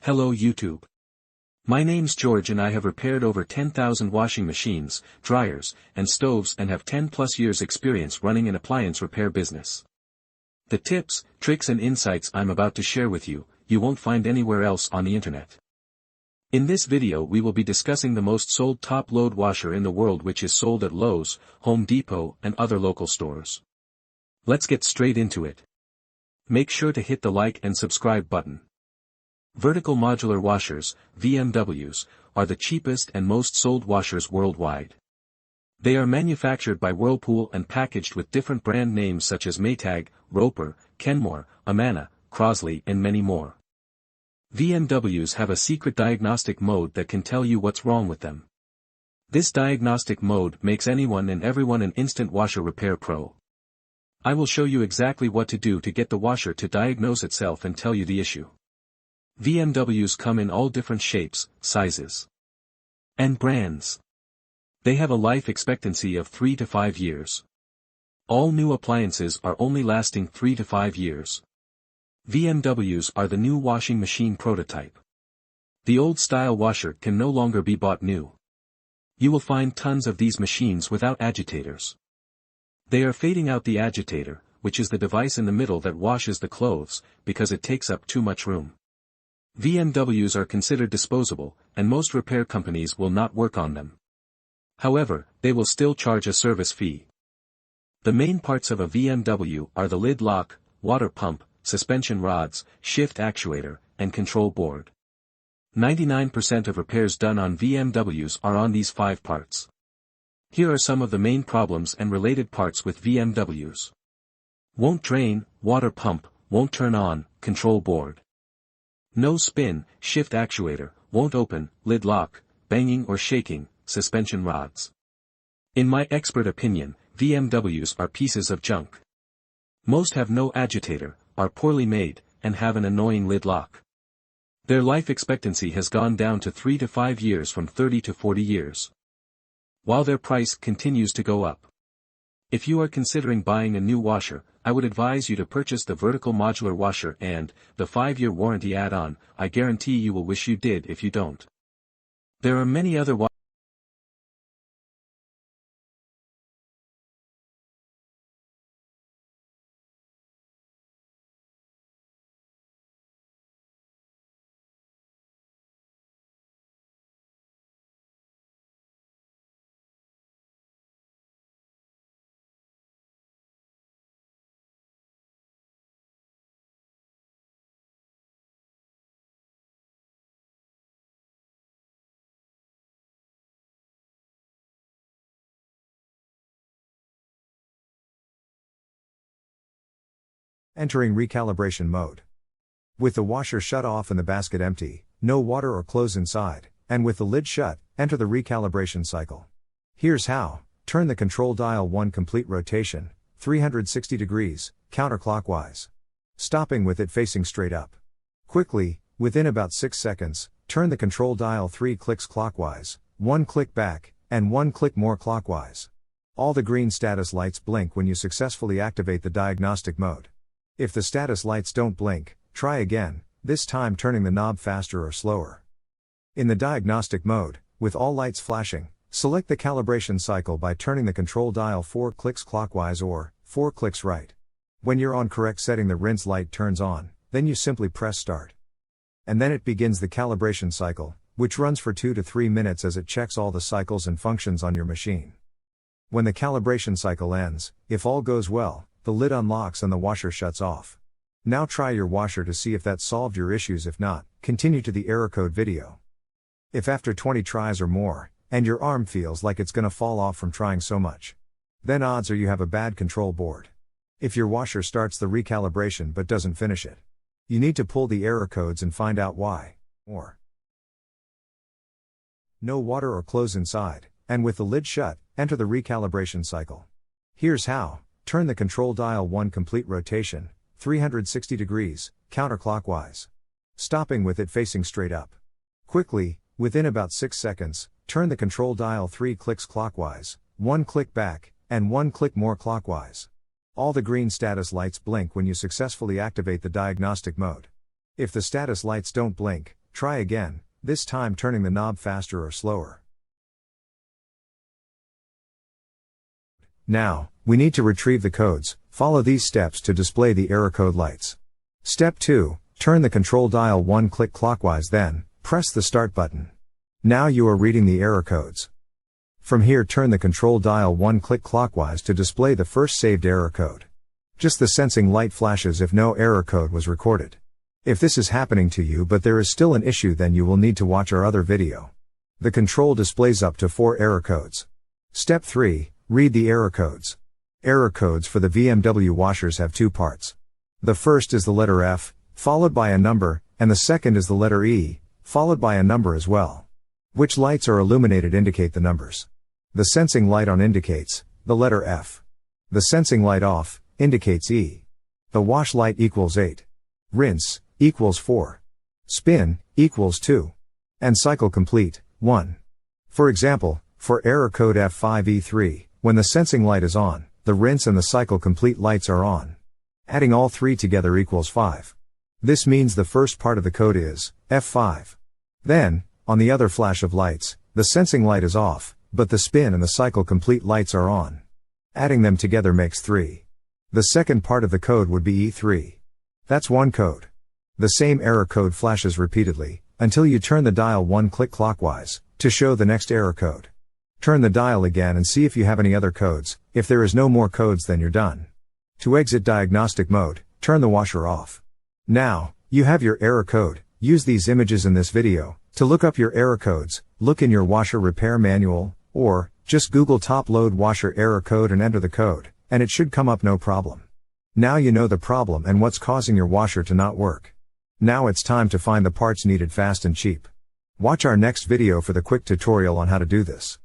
Hello YouTube. My name's George and I have repaired over 10,000 washing machines, dryers, and stoves and have 10 plus years experience running an appliance repair business. The tips, tricks and insights I'm about to share with you, you won't find anywhere else on the internet. In this video we will be discussing the most sold top-load washer in the world, which is sold at Lowe's, Home Depot and other local stores. Let's get straight into it. Make sure to hit the like and subscribe button. Vertical modular washers, VMWs, are the cheapest and most sold washers worldwide. They are manufactured by Whirlpool and packaged with different brand names such as Maytag, Repairman, Kenmore, Amana, Crosley and many more. VMWs have a secret diagnostic mode that can tell you what's wrong with them. This diagnostic mode makes anyone and everyone an instant washer repair pro. I will show you exactly what to do to get the washer to diagnose itself and tell you the issue. VMWs come in all different shapes, sizes, and brands. They have a life expectancy of 3 to 5 years. All new appliances are only lasting 3 to 5 years. VMWs are the new washing machine prototype. The old-style washer can no longer be bought new. You will find tons of these machines without agitators. They are fading out the agitator, which is the device in the middle that washes the clothes, because it takes up too much room. VMWs are considered disposable, and most repair companies will not work on them. However, they will still charge a service fee. The main parts of a VMW are the lid lock, water pump, suspension rods, shift actuator, and control board. 99% of repairs done on VMWs are on these 5 parts. Here are some of the main problems and related parts with VMWs. Won't drain, water pump, won't turn on, control board. No spin, shift actuator, won't open, lid lock, banging or shaking, suspension rods. In my expert opinion, VMWs are pieces of junk. Most have no agitator, are poorly made, and have an annoying lid lock. Their life expectancy has gone down to 3 to 5 years from 30 to 40 years. While their price continues to go up. If you are considering buying a new washer, I would advise you to purchase the vertical modular washer and the 5-year warranty add-on. I guarantee you will wish you did if you don't. There are many other Entering recalibration mode. With the washer shut off and the basket empty, no water or clothes inside, and with the lid shut, enter the recalibration cycle. Here's how: turn the control dial 1 complete rotation, 360 degrees, counterclockwise. Stopping with it facing straight up. Quickly, within about 6 seconds, turn the control dial 3 clicks clockwise, 1 click back, and 1 click more clockwise. All the green status lights blink when you successfully activate the diagnostic mode. If the status lights don't blink, try again, this time turning the knob faster or slower. In the diagnostic mode, with all lights flashing, select the calibration cycle by turning the control dial 4 clicks clockwise or 4 clicks right. When you're on correct setting, the rinse light turns on, then you simply press start. And then it begins the calibration cycle, which runs for 2 to 3 minutes as it checks all the cycles and functions on your machine. When the calibration cycle ends, if all goes well, the lid unlocks and the washer shuts off. Now try your washer to see if that solved your issues. If not, continue to the error code video. If after 20 tries or more, and your arm feels like it's gonna fall off from trying so much, then odds are you have a bad control board. If your washer starts the recalibration but doesn't finish it, you need to pull the error codes and find out why. Or no water or clothes inside, and with the lid shut, enter the recalibration cycle. Here's how: turn the control dial 1 complete rotation, 360 degrees, counterclockwise. Stopping with it facing straight up. Quickly, within about 6 seconds, turn the control dial 3 clicks clockwise, 1 click back, and 1 click more clockwise. All the green status lights blink when you successfully activate the diagnostic mode. If the status lights don't blink, Try again, this time turning the knob faster or slower. Now, we need to retrieve the codes. Follow these steps to display the error code lights. Step 2, turn the control dial one click clockwise, then press the start button. Now you are reading the error codes. From here, turn the control dial one click clockwise to display the first saved error code. Just the sensing light flashes if no error code was recorded. If this is happening to you but there is still an issue, then you will need to watch our other video. The control displays up to 4 error codes. Step 3, read the error codes. Error codes for the VMW washers have 2 parts. The first is the letter F, followed by a number, and the second is the letter E, followed by a number as well. Which lights are illuminated indicate the numbers. The sensing light on indicates the letter F. The sensing light off indicates E. The wash light equals 8. Rinse equals 4. Spin equals 2. And cycle complete 1. For example, for error code F5E3, when the sensing light is on, the rinse and the cycle complete lights are on. Adding all 3 together equals 5. This means the first part of the code is F5. Then, on the other flash of lights, the sensing light is off, but the spin and the cycle complete lights are on. Adding them together makes 3. The second part of the code would be E3. That's one code. The same error code flashes repeatedly, until you turn the dial one click clockwise, to show the next error code. Turn the dial again and see if you have any other codes. If there is no more codes, then you're done. To exit diagnostic mode, turn the washer off. Now, you have your error code. Use these images in this video to look up your error codes. Look in your washer repair manual, or just Google top load washer error code and enter the code, and it should come up no problem. Now you know the problem and what's causing your washer to not work. Now it's time to find the parts needed fast and cheap. Watch our next video for the quick tutorial on how to do this.